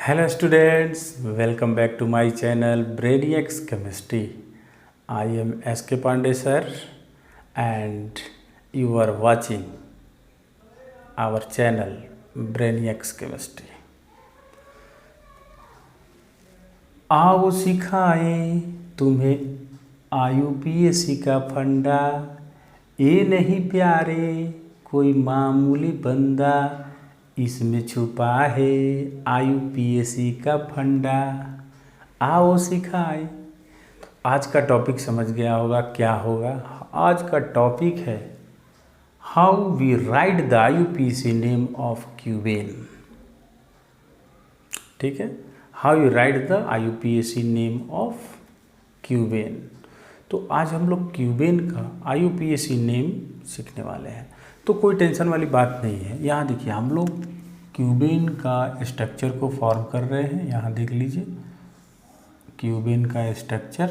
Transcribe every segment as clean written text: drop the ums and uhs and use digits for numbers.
Hello students, welcome back to my channel Brainiacs Chemistry. I am SK Pandey sir and you are watching our channel Brainiacs Chemistry. आओ सिखाएं तुम्हें IUPAC का फंडा, ये नहीं प्यारे कोई मामूली बंदा, इसमें छुपा है IUPAC का फंडा। आओ सिखाएं। आज का टॉपिक समझ गया होगा क्या होगा। आज का टॉपिक है how we write the IUPAC name of cubane. ठीक है, how you write the IUPAC name of cubane. तो आज हम लोग क्यूबेन का IUPAC नेम सीखने वाले हैं। तो कोई टेंशन वाली बात नहीं है। यहाँ देखिए हम लोग क्यूबेन का स्ट्रक्चर को फॉर्म कर रहे हैं। यहाँ देख लीजिए क्यूबेन का स्ट्रक्चर,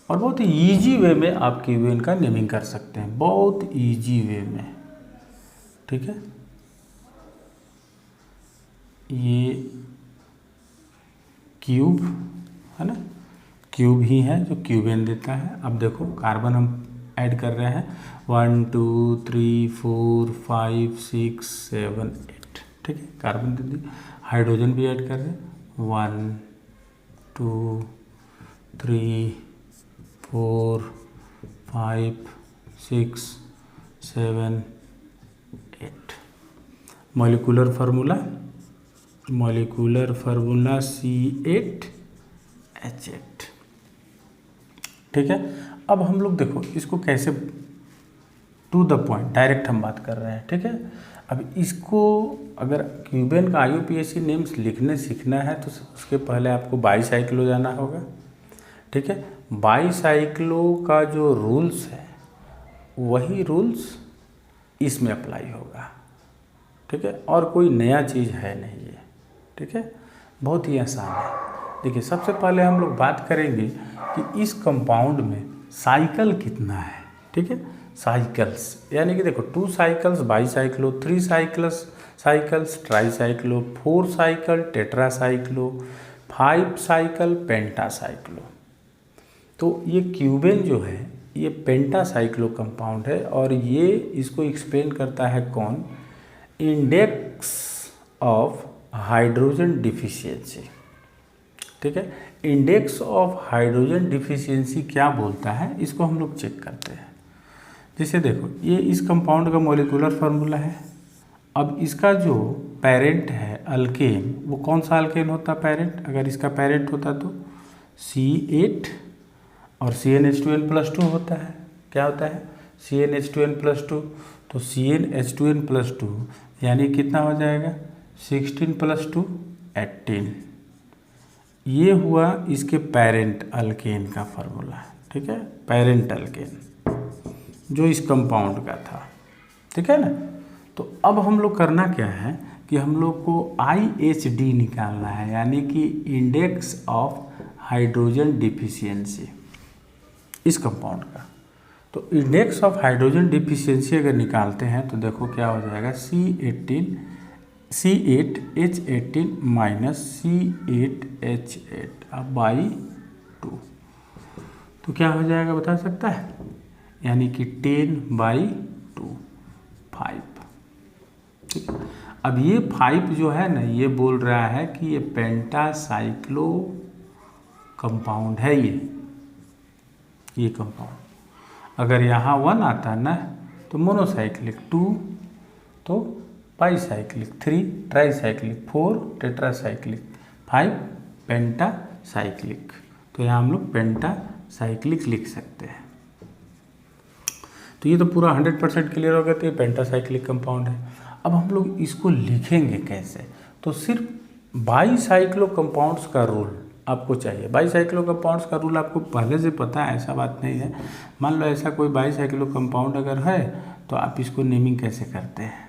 और बहुत ही ईजी वे में आप क्यूबेन का नेमिंग कर सकते हैं, बहुत ईजी वे में। ठीक है, ये क्यूब है ना, क्यूब ही है जो क्यूबेन देता है। अब देखो कार्बन हम ऐड कर रहे हैं 1 2 3 4 5 6 7 8। ठीक है, कार्बन दे दी। हाइड्रोजन भी ऐड कर रहे हैं 1 2 3 4 5 6 7 8। Molecular formula C8H8। ठीक है, अब हम लोग देखो इसको कैसे टू द पॉइंट डायरेक्ट हम बात कर रहे हैं। ठीक है, अब इसको अगर क्यूबेन का IUPAC नेम्स लिखने सीखना है तो उसके पहले आपको बाईसाइक्लो जाना होगा। ठीक है, बाईसाइक्लो का जो रूल्स है वही रूल्स इसमें अप्लाई होगा। ठीक है, और कोई नया चीज़ है नहीं ये। ठीक है, बहुत ही आसान है। देखिए सबसे पहले हम लोग बात करेंगे कि इस कंपाउंड में साइकिल कितना है। ठीक है, साइकिल्स यानी कि देखो 2 cycles bicyclo, 3 cycles tricyclo, 4 cycle tetracyclo, 5 cycle pentacyclo. तो ये क्यूबेन जो है ये पेंटासाइक्लो कंपाउंड है, और ये इसको एक्सप्लेन करता है कौन, इंडेक्स ऑफ हाइड्रोजन डिफिशियंसी। ठीक है, इंडेक्स ऑफ हाइड्रोजन डिफिशियंसी क्या बोलता है इसको हम लोग चेक करते हैं। जैसे देखो ये इस कंपाउंड का मॉलिक्यूलर फार्मूला है। अब इसका जो पेरेंट है अल्केन, वो कौन सा अल्केन होता है पेरेंट, अगर इसका पेरेंट होता तो C8 और CnH2n+2 होता है। क्या होता है CnH2n+2, तो CnH2n+2 यानी कितना हो जाएगा 16+2 18। ये हुआ इसके पेरेंट अल्केन का फार्मूला। ठीक है, पेरेंट अल्केन जो इस कंपाउंड का था। ठीक है ना, तो अब हम लोग करना क्या है कि हम लोग को IHD निकालना है, यानी कि इंडेक्स ऑफ हाइड्रोजन डिफिशियंसी इस कंपाउंड का। तो इंडेक्स ऑफ हाइड्रोजन डिफिशियंसी अगर निकालते हैं तो देखो क्या हो जाएगा C8H18 माइनस C8H8 अब बाई 2, तो क्या हो जाएगा बता सकता है, यानी कि 10/2 5। ठीक है, अब ये 5 जो है ना ये बोल रहा है कि ये पेंटासाइक्लो कंपाउंड है। ये कंपाउंड अगर यहाँ 1 आता ना तो मोनोसाइक्लिक, 2 तो बाईसाइक्लिक, 3 ट्राईसाइक्लिक, 4 टेट्रासाइक्लिक, 5 पेंटासाइक्लिक। तो यहाँ हम लोग पेंटासाइक्लिक लिख सकते हैं। तो ये तो पूरा 100% क्लियर हो गया, तो ये पेंटासाइक्लिक कंपाउंड है। अब हम लोग इसको लिखेंगे कैसे, तो सिर्फ बाईसाइक्लो कंपाउंड्स का रूल आपको चाहिए। बाईसाइक्लो कंपाउंड्स का रूल आपको पहले से पता है, ऐसा बात नहीं है। मान लो ऐसा कोई बाईसाइक्लो कंपाउंड अगर है तो आप इसको नेमिंग कैसे करते हैं।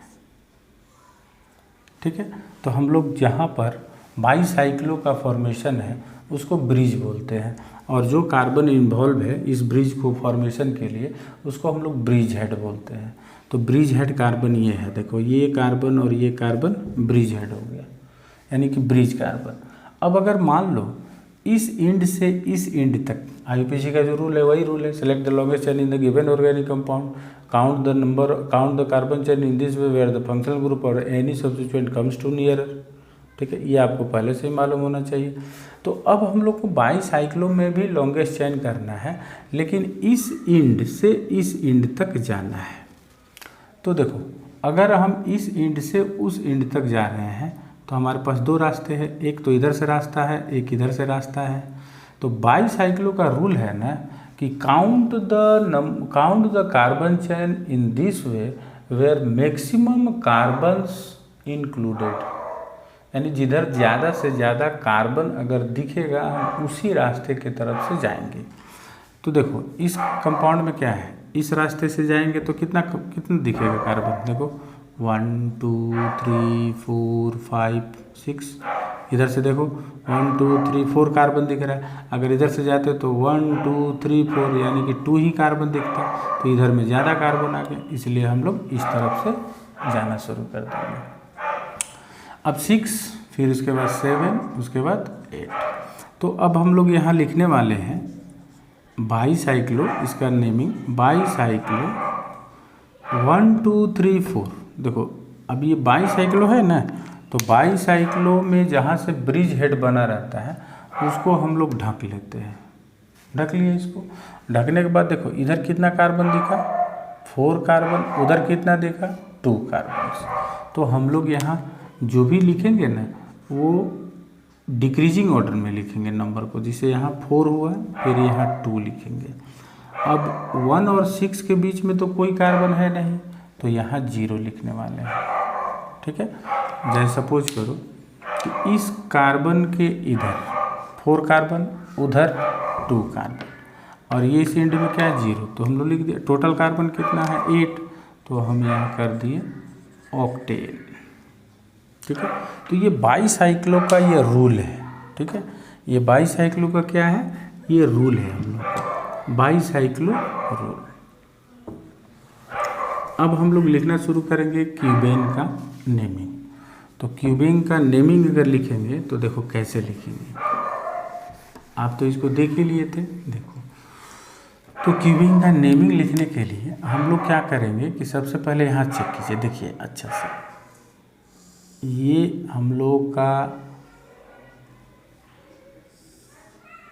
ठीक है, तो हम लोग जहाँ पर बाईसाइक्लो का फॉर्मेशन है उसको ब्रिज बोलते हैं, और जो कार्बन इन्वॉल्व है इस ब्रिज को फॉर्मेशन के लिए उसको हम लोग ब्रिज हेड बोलते हैं। तो ब्रिज हेड कार्बन ये है, देखो ये कार्बन और ये कार्बन ब्रिज हेड हो गया। यानी कि ब्रिज कार्बन। अब अगर मान लो इस एंड से इस एंड तक, आईयूपीएसी का जो रूल है वही रूल है, select the longest chain in the given organic compound, count the carbon chain in this way where the functional group और any substituent comes to nearer. ठीक है, ये आपको पहले से ही मालूम होना चाहिए। तो अब हम लोग को बाईसाइक्लो में भी लॉन्गेस्ट चेन करना है, लेकिन इस एंड से इस एंड तक जाना है। तो देखो अगर हम इस एंड से उस एंड तक जा रहे हैं तो हमारे पास दो रास्ते हैं, एक तो इधर से रास्ता है, एक इधर से रास्ता है। तो बाईसाइक्लो का रूल है ना कि count the carbon chain in this way where maximum carbons included, यानी जिधर ज़्यादा से ज़्यादा कार्बन अगर दिखेगा हम उसी रास्ते के तरफ से जाएंगे। तो देखो इस कंपाउंड में क्या है, इस रास्ते से जाएंगे तो कितना दिखेगा कार्बन, देखो 1 2 3 4 5 6, इधर से देखो 1 2 3 4 कार्बन दिख रहा है। अगर इधर से जाते तो 1 2 3 4 यानी कि 2 ही कार्बन दिखता, तो इधर में ज़्यादा कार्बन आ गए, इसलिए हम लोग इस तरफ से जाना शुरू कर देंगे। अब 6, फिर उसके बाद 7, उसके बाद 8। तो अब हम लोग यहाँ लिखने वाले हैं बाईसाइक्लो, इसका नेमिंग बाईसाइक्लो 1 2 3 4। देखो अब ये बाईसाइक्लो है ना, तो बाईसाइक्लो में जहाँ से ब्रिज हेड बना रहता है उसको हम लोग ढक लेते हैं। ढक लिए इसको, ढकने के बाद देखो इधर कितना कार्बन दिखा, 4 कार्बन, उधर कितना दिखा, 2 कार्बन। तो हम लोग यहाँ जो भी लिखेंगे ना वो डिक्रीजिंग ऑर्डर में लिखेंगे नंबर को, जिसे यहाँ 4 हुआ फिर यहाँ 2 लिखेंगे। अब 1 और 6 के बीच में तो कोई कार्बन है नहीं, तो यहाँ 0 लिखने वाले हैं। ठीक है, जैसे सपोज करो कि इस कार्बन के इधर 4 कार्बन, उधर 2 कार्बन और ये इस एंड में क्या है 0, तो हम लोग लिख दिया टोटल कार्बन कितना है 8, तो हम यहाँ कर दिए ऑक्टेन। ठीक है, तो ये बाईसाइक्लो का ये रूल है। ठीक है, ये बाईसाइक्लो का क्या है, ये रूल है हम लोग का बाईसाइक्लो रूल। अब हम लोग लिखना शुरू करेंगे क्यूबेन का नेमिंग। तो क्यूबेन का नेमिंग अगर लिखेंगे तो देखो कैसे लिखेंगे, आप तो इसको देख ही लिए थे। देखो तो क्यूबेन का नेमिंग लिखने के लिए हम लोग क्या करेंगे कि सबसे पहले यहाँ चेक कीजिए, देखिए अच्छा से, ये हम लोग का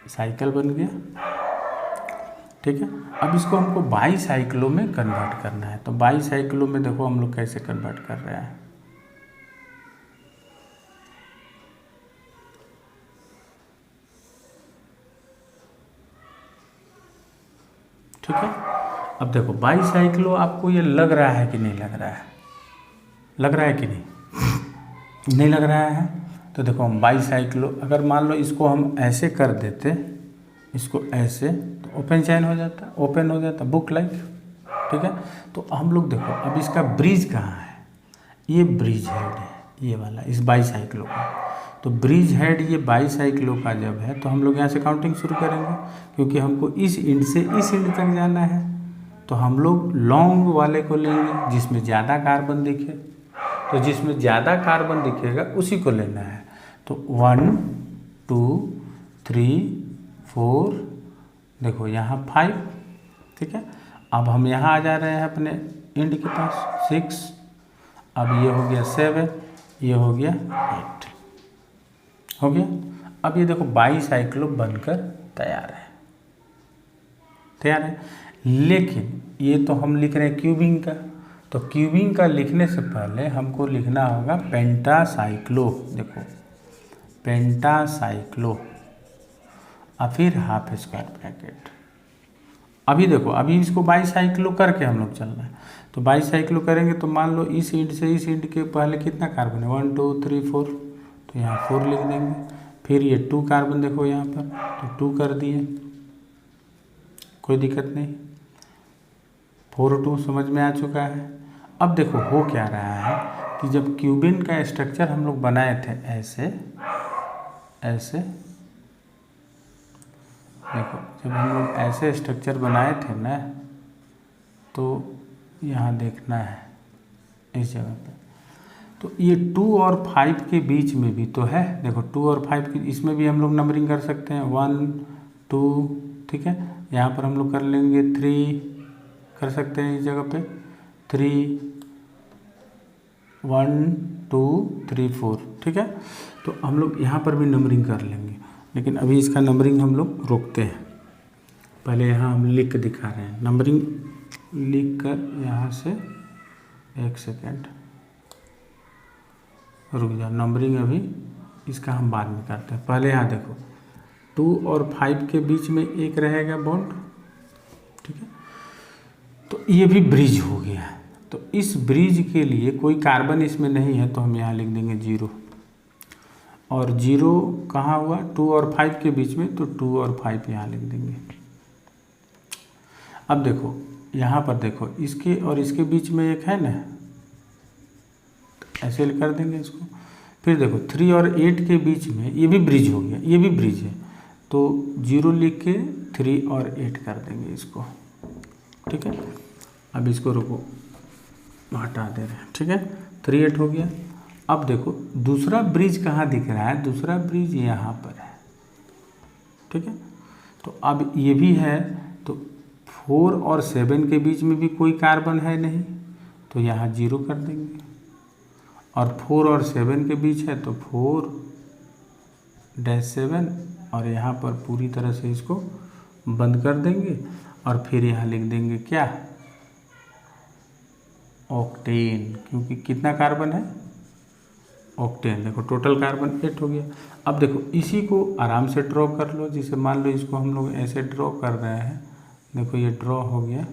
साइकिल बन गया। ठीक है, अब इसको हमको बाईसाइक्लो में कन्वर्ट करना है। तो बाईसाइक्लो में देखो हम लोग कैसे कन्वर्ट कर रहे हैं। ठीक है, अब देखो बाईसाइक्लो आपको ये लग रहा है कि नहीं लग रहा है, लग रहा है कि नहीं लग रहा है। तो देखो हम बाईसाइक्लो, अगर मान लो इसको हम ऐसे कर देते, इसको ऐसे, तो ओपन चैन हो जाता, ओपन हो जाता बुक लाइक। ठीक है, तो हम लोग देखो अब इसका ब्रिज कहाँ है, ये ब्रिज हेड है ये वाला इस बाईसाइक्लो का। तो ब्रिज हेड ये बाईसाइक्लो का जब है तो हम लोग यहाँ से काउंटिंग शुरू करेंगे, क्योंकि हमको इस एंड से इस एंड तक जाना है। तो हम लोग लॉन्ग वाले को लेंगे जिसमें ज़्यादा कार्बन दिखे, तो जिसमें ज़्यादा कार्बन दिखेगा उसी को लेना है। तो 1 2 3 4, देखो यहाँ 5। ठीक है, अब हम यहाँ आ जा रहे हैं अपने एंड के पास 6, अब ये हो गया 7, ये हो गया 8, हो गया। अब ये देखो बाईसाइक्लो बनकर तैयार है, तैयार है। लेकिन ये तो हम लिख रहे हैं क्यूबिंग का, तो क्यूबिंग का लिखने से पहले हमको लिखना होगा पेंटासाइक्लो। देखो पेंटासाइक्लो और फिर हाफ स्क्वायर ब्रैकेट। अभी देखो अभी इसको बाईसाइक्लो करके हम लोग चलना है। तो बाईसाइक्लो करेंगे तो मान लो इस एंड से इस एंड के पहले कितना कार्बन है 1 2 3 4, तो यहाँ 4 लिख देंगे। फिर ये 2 कार्बन देखो यहाँ पर, तो 2 कर दिए, कोई दिक्कत नहीं, 4 2 समझ में आ चुका है। अब देखो हो क्या रहा है कि जब क्यूबिन का स्ट्रक्चर हम लोग बनाए थे ऐसे ऐसे, देखो जब हम लोग ऐसे स्ट्रक्चर बनाए थे ना, तो यहाँ देखना है इस जगह पे, तो ये 2 और 5 के बीच में भी तो है, देखो 2 और 5 के इसमें भी हम लोग नंबरिंग कर सकते हैं 1 2, ठीक है। यहाँ पर हम लोग कर लेंगे 3 कर सकते हैं इस जगह पे 3 1 2 3 4, ठीक है। तो हम लोग यहाँ पर भी नंबरिंग कर लेंगे, लेकिन अभी इसका नंबरिंग हम लोग रोकते हैं। पहले यहाँ हम लिख के दिखा रहे हैं, नंबरिंग लिख कर यहाँ से 1 सेकेंड रुक जाओ, नंबरिंग अभी इसका हम बाद में करते हैं। पहले यहाँ देखो 2 और 5 के बीच में एक रहेगा बॉन्ड, ठीक है। तो ये भी ब्रिज हो गया है। तो इस ब्रिज के लिए कोई कार्बन इसमें नहीं है, तो हम यहाँ लिख देंगे 0। और 0 कहाँ हुआ 2 और 5 के बीच में, तो 2 और 5 यहाँ लिख देंगे। अब देखो यहाँ पर देखो इसके और इसके बीच में एक है ना, तो ऐसे कर देंगे इसको। फिर देखो 3 और 8 के बीच में ये भी ब्रिज हो गया, ये भी ब्रिज है, तो 0 लिख के 3 और 8 कर देंगे इसको, ठीक है। अब इसको रुको हटा दे रहे हैं, ठीक है। 3 8 हो गया। अब देखो दूसरा ब्रिज कहाँ दिख रहा है, दूसरा ब्रिज यहाँ पर है, ठीक है। तो अब ये भी है, तो 4 और 7 के बीच में भी कोई कार्बन है नहीं, तो यहाँ 0 कर देंगे। और 4 और 7 के बीच है, तो 4-7 और यहाँ पर पूरी तरह से इसको बंद कर देंगे। और फिर यहाँ लिख देंगे क्या, ऑक्टेन, क्योंकि कितना कार्बन है, ऑक्टेन। देखो टोटल कार्बन 8 हो गया। अब देखो इसी को आराम से ड्रॉ कर लो, जिसे मान लो इसको हम लोग ऐसे ड्रॉ कर रहे हैं, देखो ये ड्रॉ हो गया।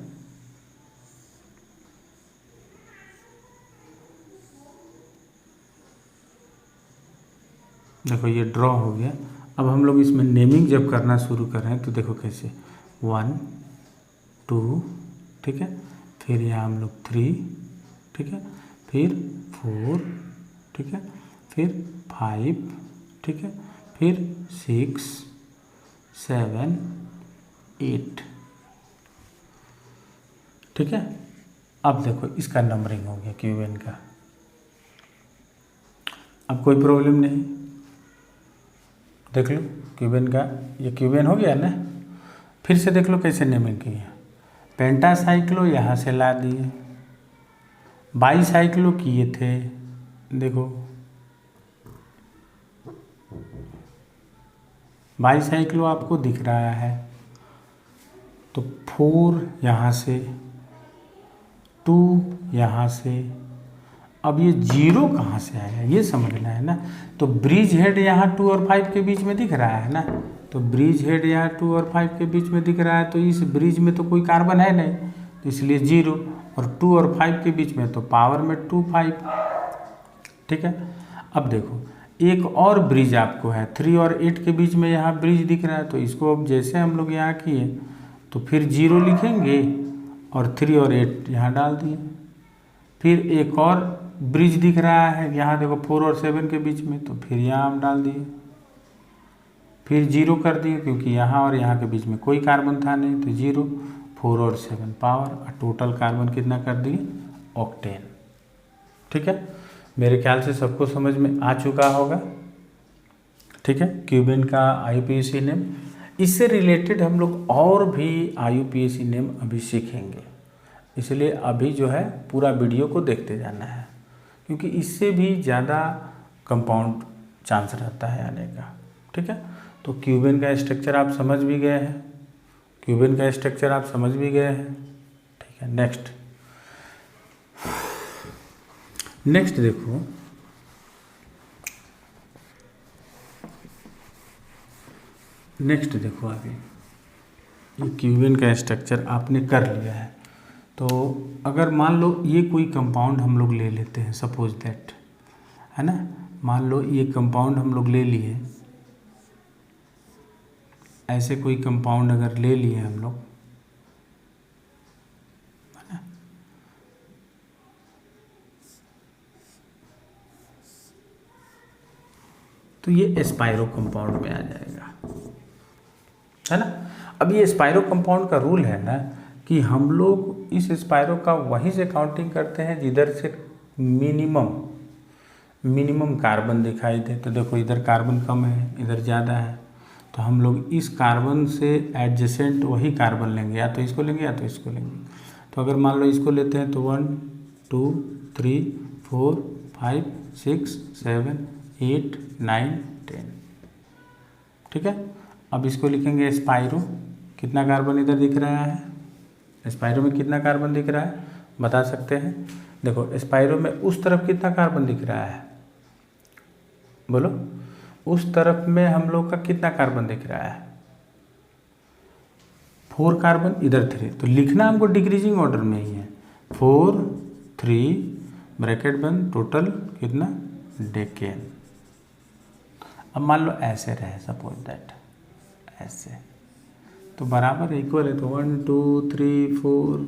देखो ये ड्रॉ हो गया। अब हम लोग इसमें नेमिंग जब करना शुरू कर रहे हैं, तो देखो कैसे 1 2, ठीक है। फिर यहाँ हम लोग 3, ठीक है। फिर 4, ठीक है। फिर 5, ठीक है। फिर 6 7 8, ठीक है। अब देखो इसका नंबरिंग हो गया क्यूबेन का। अब कोई प्रॉब्लम नहीं, देख लो क्यूबेन का, ये क्यूबेन हो गया ना। फिर से देख लो कैसे नेमिंग की है। पेंटासाइक्लो यहाँ से ला दिए, बाईसाइक्लो किए थे, देखो बाईसाइक्लो आपको दिख रहा है, तो 4 यहाँ से, 2 यहाँ से। अब ये 0 कहाँ से आया ये समझना है ना। तो ब्रिज हेड यहाँ 2 और 5 के बीच में दिख रहा है ना, तो ब्रिज हेड यहाँ 2 और 5 के बीच में दिख रहा है, तो इस ब्रिज में तो कोई कार्बन है नहीं, तो इसलिए 0। और 2 और 5 के बीच में तो पावर में 2 5, ठीक है। अब देखो एक और ब्रिज आपको है 3 और 8 के बीच में, यहाँ ब्रिज दिख रहा है, तो इसको अब जैसे हम लोग यहाँ किए, तो फिर 0 लिखेंगे और 3 और 8 यहाँ डाल दिए। फिर एक और ब्रिज दिख रहा है यहाँ देखो 4 और 7 के बीच में, तो फिर यहाँ हम डाल दिए। फिर 0 कर दिए, क्योंकि यहाँ और यहाँ के बीच में कोई कार्बन था नहीं, तो 0 4 और 7 पावर, और टोटल कार्बन कितना कर दिए, ऑक्टेन, ठीक है। मेरे ख्याल से सबको समझ में आ चुका होगा, ठीक है, क्यूबेन का IUPAC नेम। इससे रिलेटेड हम लोग और भी IUPAC नेम अभी सीखेंगे, इसलिए अभी जो है पूरा वीडियो को देखते जाना है, क्योंकि इससे भी ज़्यादा कंपाउंड चांस रहता है आने का, ठीक है। तो क्यूबेन का स्ट्रक्चर आप समझ भी गए हैं, क्यूबेन का स्ट्रक्चर आप समझ भी गए हैं, ठीक है। नेक्स्ट देखो, नेक्स्ट देखो आगे, ये क्यूबेन का स्ट्रक्चर आपने कर लिया है। तो अगर मान लो ये कोई कंपाउंड हम लोग ले लेते हैं, सपोज दैट, है ना, मान लो ये कंपाउंड हम लोग ले लिए, ऐसे कोई कंपाउंड अगर ले लिए हम लोग, है ना, तो ये स्पाइरो कंपाउंड में आ जाएगा, है ना। अब ये स्पाइरो कंपाउंड का रूल है ना कि हम लोग इस स्पाइरो का वहीं से काउंटिंग करते हैं जिधर से मिनिमम मिनिमम कार्बन दिखाई दे, तो देखो इधर कार्बन कम है, इधर ज़्यादा है, तो हम लोग इस कार्बन से एडजेसेंट वही कार्बन लेंगे, या तो इसको लेंगे या तो इसको लेंगे। तो अगर मान लो इसको लेते हैं तो 1 2 3 4 5 6 7 8 9 10, ठीक है। अब इसको लिखेंगे स्पाइरो, कितना कार्बन इधर दिख रहा है, स्पाइरो में कितना कार्बन दिख रहा है बता सकते हैं। देखो स्पाइरो में उस तरफ कितना कार्बन दिख रहा है, बोलो, उस तरफ में हम लोग का कितना कार्बन दिख रहा है, 4 कार्बन, इधर 3, तो लिखना हमको डिक्रीजिंग ऑर्डर में ही है। 4 3 ब्रैकेट बंद, टोटल कितना, डेकेन। अब मान लो ऐसे रहे, सपोज दैट ऐसे, तो बराबर इक्वल है, तो 1 2 3 4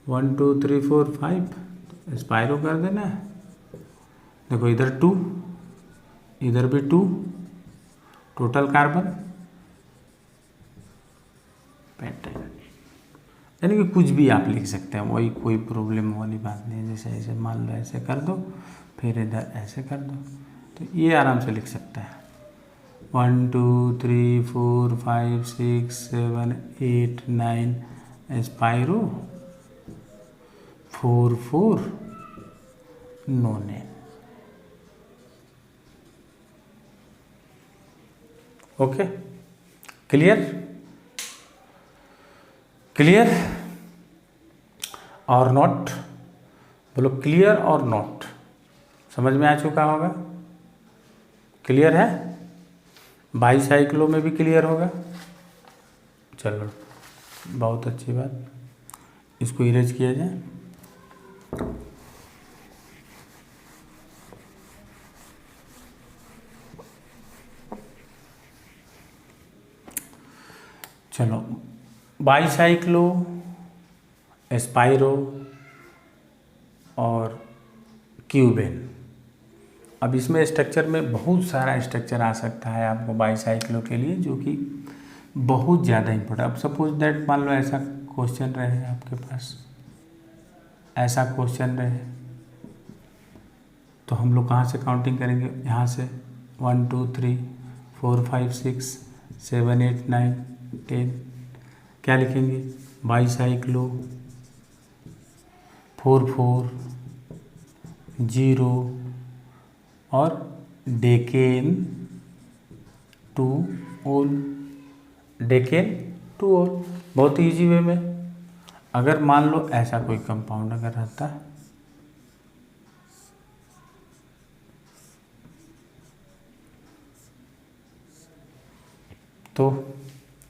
1 2 3 4 5 स्पाइरो कर देना है। देखो इधर 2, इधर भी 2, टोटल कार्बन पेंटेन, यानी कि कुछ भी आप लिख सकते हैं, वही कोई प्रॉब्लम वाली बात नहीं है। जैसे ऐसे मान लो ऐसे कर दो, फिर इधर ऐसे कर दो, तो ये आराम से लिख सकते हैं। 1 2 3 4 5 6 7 8 9 स्पाइरो, 4 4 नोनेन। ओके, क्लियर, क्लियर और नॉट, बोलो क्लियर और नॉट, समझ में आ चुका होगा, क्लियर है, बाईसाइक्लो में भी क्लियर होगा। चलो बहुत अच्छी बात, इसको इरेज किया जाए। चलो बाईसाइक्लो, स्पाइरो और क्यूबेन। अब इसमें स्ट्रक्चर में बहुत सारा स्ट्रक्चर आ सकता है आपको बाईसाइक्लो के लिए, जो कि बहुत ज़्यादा इम्पोर्टेंट। अब सपोज दैट मान लो ऐसा क्वेश्चन रहे आपके पास, ऐसा क्वेश्चन रहे, तो हम लोग कहाँ से काउंटिंग करेंगे, यहाँ से 1 2 3 4 5 6 7 8 9 10, क्या लिखेंगे, बाईसाइक्लो 4 4 0 और डेकेन 2 ओल, डेकेन 2 ओल। बहुत ही ईजी वे में, अगर मान लो ऐसा कोई कंपाउंड अगर रहता, तो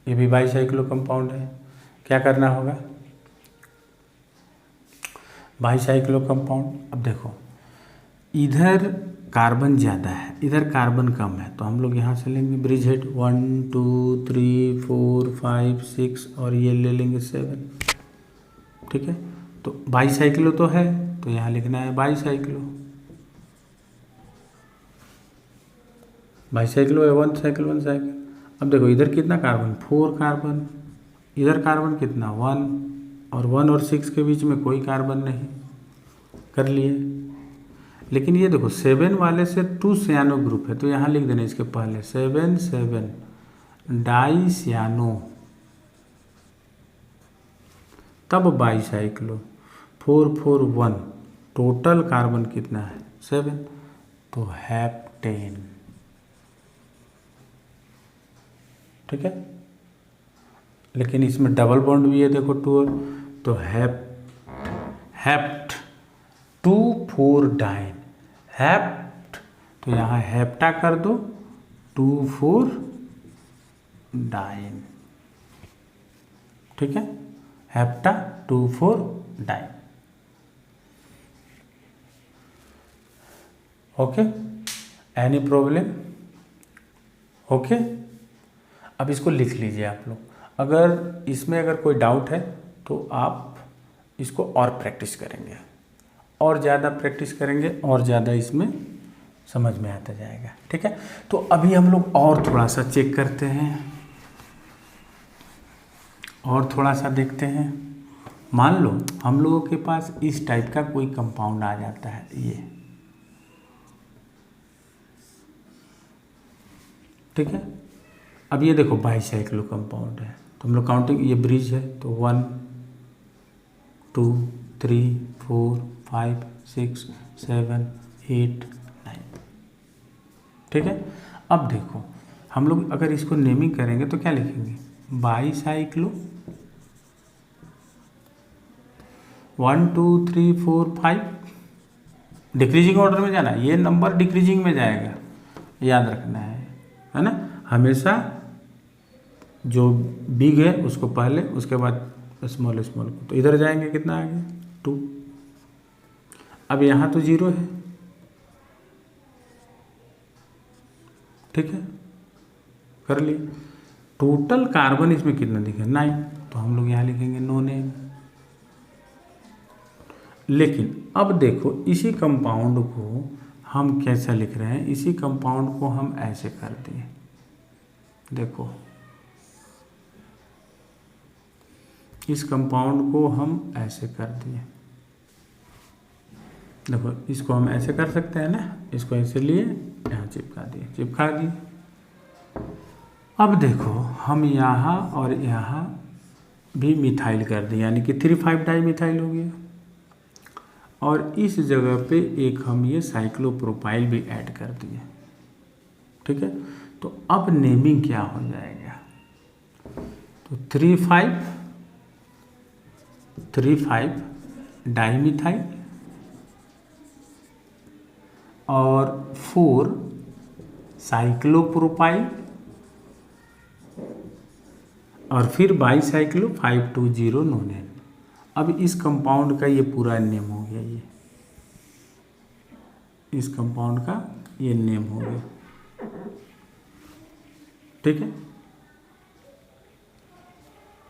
ये भी बाईसाइक्लो कंपाउंड है, क्या करना होगा, बाईसाइक्लो कंपाउंड। अब देखो इधर कार्बन ज़्यादा है, इधर कार्बन कम है, तो हम लोग यहाँ से लेंगे ब्रिज हेड 1 2 3 4 5 6 और ये ले लेंगे 7, ठीक है। तो बाईसाइक्लो तो है, तो यहाँ लिखना है बाईसाइक्लो, बाईसाइक्लो है, 1 साइकिल 1 साइकिल। अब देखो इधर कितना कार्बन, 4 कार्बन, इधर कार्बन कितना 1, और 1 और 6 के बीच में कोई कार्बन नहीं, कर लिए। लेकिन ये देखो 7 वाले से 2 सियानो ग्रुप है, तो यहाँ लिख देना इसके पहले 7 7 डाई सियानो, तब बाईसाइक्लो 4 4 1, टोटल कार्बन कितना है 7, तो हेप्टेन, ठीक है। लेकिन इसमें डबल बॉन्ड भी है, देखो 2 और, तो हेप्ट 2 4 डाइन, हेप्ट, तो यहाँ हेप्टा कर दो 2 4 डाइन, ठीक है, hepta 2 4 diene. Okay, any problem, okay. अब इसको लिख लीजिए आप लोग, अगर इसमें अगर कोई डाउट है तो आप इसको और प्रैक्टिस करेंगे, और ज़्यादा प्रैक्टिस करेंगे, और ज़्यादा इसमें समझ में आता जाएगा, ठीक है। तो अभी हम लोग और थोड़ा सा चेक करते हैं, और थोड़ा सा देखते हैं। मान लो हम लोगों के पास इस टाइप का कोई कंपाउंड आ जाता है, ये ठीक है। अब ये देखो बाईसाइक्लो कंपाउंड है, तो हम लोग काउंटिंग, ये ब्रिज है तो 1 2 3 4 5 6 7 8 9, ठीक है। अब देखो हम लोग अगर इसको नेमिंग करेंगे तो क्या लिखेंगे, बाईसाइक्लो 1 2 3 4 5, डिक्रीजिंग ऑर्डर में जाना, ये नंबर डिक्रीजिंग में जाएगा, याद रखना है ना। हमेशा जो बिग है उसको पहले, उसके बाद स्मॉल स्मॉल को, तो इधर जाएंगे कितना आ गया 2। अब यहाँ तो 0 है, ठीक है, कर लिए। टोटल कार्बन इसमें कितना दिखे 9, तो हम लोग यहाँ लिखेंगे नो नेम। लेकिन अब देखो इसी कंपाउंड को हम कैसा लिख रहे हैं, इसी कंपाउंड को हम ऐसे कर दिए, देखो इस कंपाउंड को हम ऐसे कर दिए, देखो इसको हम ऐसे कर सकते हैं ना, इसको ऐसे लिए यहाँ चिपका दिए। अब देखो हम यहाँ और यहाँ भी मिथाइल कर दिए, यानी कि 3,5 डाई मिथाइल हो गया, और इस जगह पे एक हम ये साइक्लोप्रोपाइल भी ऐड कर दिए, ठीक है। तो अब नेमिंग क्या हो जाएगा, तो 3,5 डाई मिथाइल और 4 साइक्लोप्रोपाइल और फिर बाईसाइक्लो 520 नोनेन। अब इस कंपाउंड का ये पूरा नेम हो गया, ये इस कंपाउंड का ये नेम हो गया, ठीक है,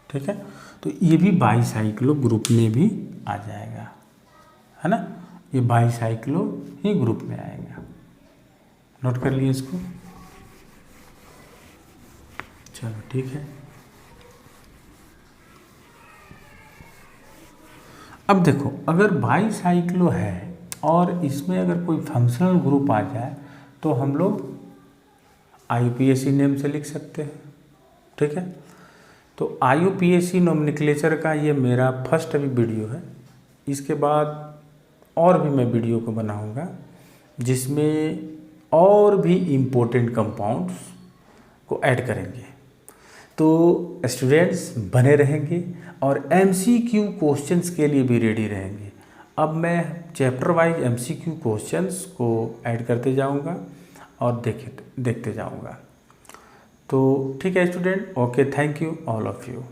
ठीक है। तो ये भी बाईसाइक्लो ग्रुप में भी आ जाएगा, है ना, ये बाईसाइक्लो ही ग्रुप में आएगा, नोट कर लिए इसको, चलो ठीक है। अब देखो अगर बाईसाइक्लो है और इसमें अगर कोई फंक्शनल ग्रुप आ जाए तो हम लोग IUPAC नेम से लिख सकते हैं, ठीक है। तो IUPAC नोमेनक्लेचर का ये मेरा फर्स्ट अभी वीडियो है, इसके बाद और भी मैं वीडियो को बनाऊंगा जिसमें और भी इम्पोर्टेंट कंपाउंड्स को ऐड करेंगे। तो स्टूडेंट्स बने रहेंगे और MCQ क्वेश्चंस के लिए भी रेडी रहेंगे। अब मैं चैप्टर वाइज MCQ क्वेश्चंस को ऐड करते जाऊंगा और देखते जाऊंगा। तो ठीक है student, okay, thank you all of you.